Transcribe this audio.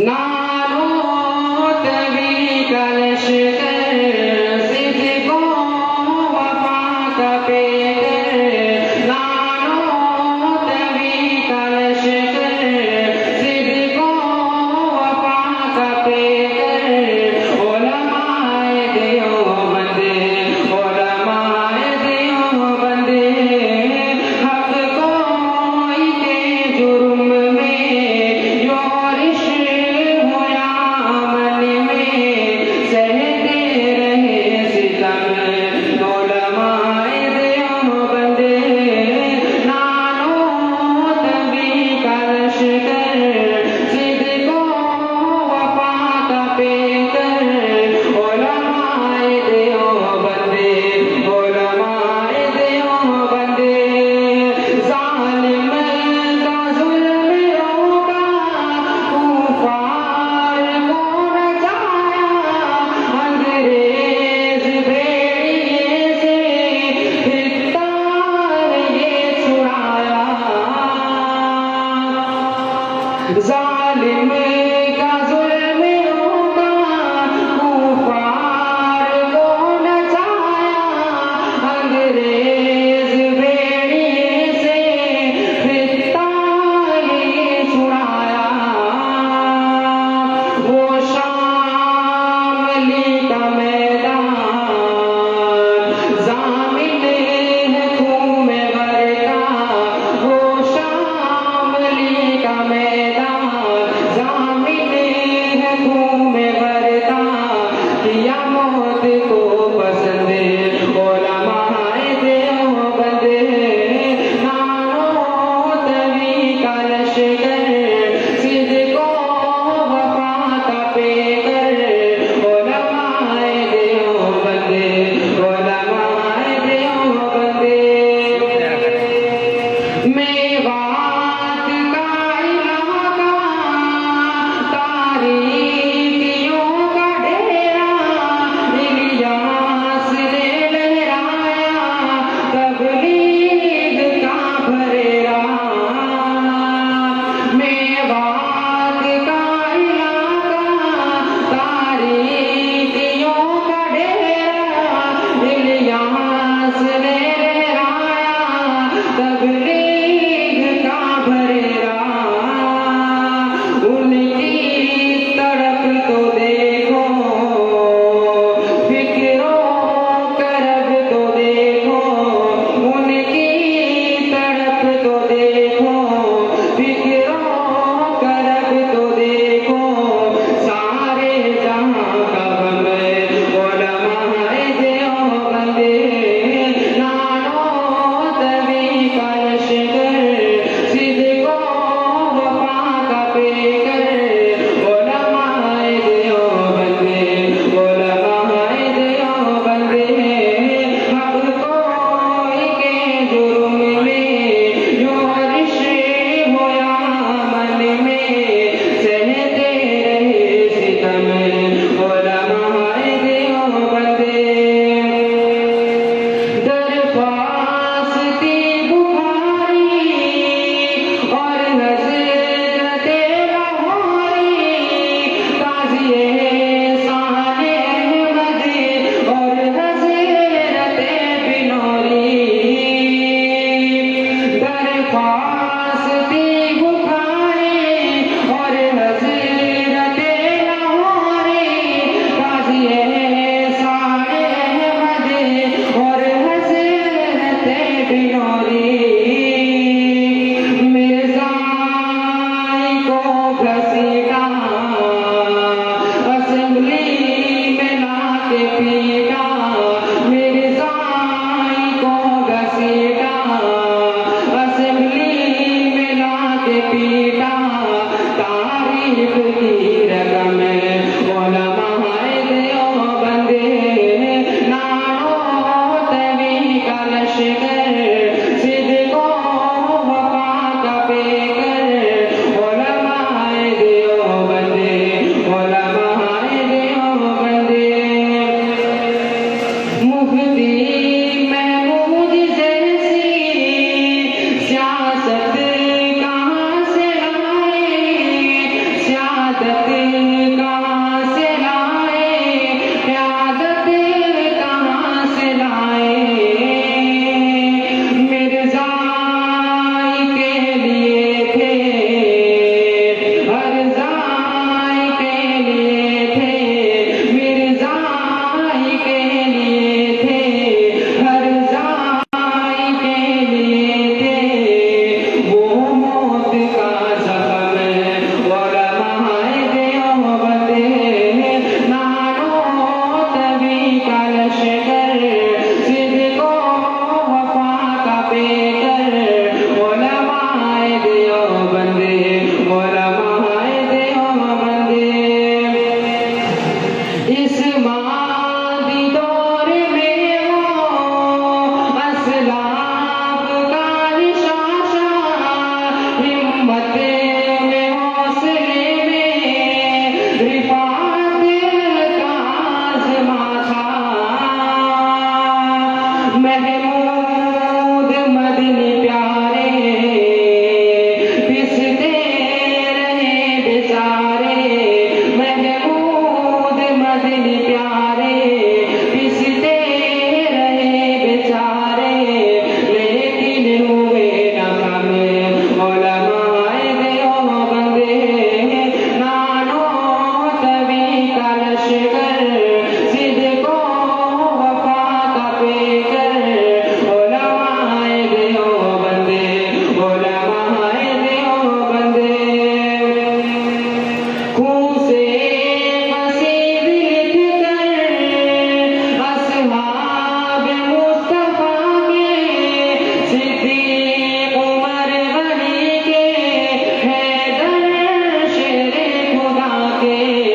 नानो तभी कलश कर सिद्को वफा का पेकर नानो तभी कलश कर सिद्को वफा का पेकर उलमाए देवबंद हक कोई के जुर्म में योरिश होया मन में सहते रहे सितम उलमाए देवबंद नानो तभी कलश कर सिद्को वफा का पेकर उलमाए देवबंद जालिम का जुल्म रोका कुफार को नचाया अंग्रेज भेड़िए से इफ्तार ये छुड़ाया जालिम का जुल्म रोका कुफार को नचाया अंग्रेज भेड़िए से इफ्तार ये छुड़ाया वो शामली का मैदान जामिन है खून में भरता वो शामली का मैदान जामिन है खून में भरता किया मौत को पसंद उलमाए देवबंद नानो तभी कलश कर सिद्को वफा का पेकर उलमाए देवबंद मेवात का इलाका तारीखियों का डेरा इलियास ने लहराया तबलीग का भरेरा मेवात का इलाका तारीखियों का डेरा इलियास ने लहराया तबलीग का भरेरा उनकी तड़प तो देखो फिक्रो करब तो देखो उनकी तड़प तो देखो फिक्रो करब तो देखो सारे जहां का गम उलमाए देवबंद नानो तभी कलश कर सिद्को वफा का पेकर उलमाए देवबंद हक कोई के जुर्म में योरिश होया मन में सहते रहे सितम उलमाए देवबंद दरख्वास्ती बुखारी और हज़रते लाहौरी काज़ी साले अहमद और हज़रते बिनौरी दरख्वास्ती बुखारी और हज़रते लाहौरी काज़ी साले अहमद और हज़रते बिनौरी मिर्ज़ाई को घसीटा असेंबली में लाके पीटा मिर्ज़ाई को घसीटा असेंबली में लाके पीटा तारीफ की रकम उलमाए देवबंद नानो तभी कलश कर सिद्को वफा का पेकर उलमाए देवबंद मुफ्ती महमूद जैसी सियासत कहाँ से लाए के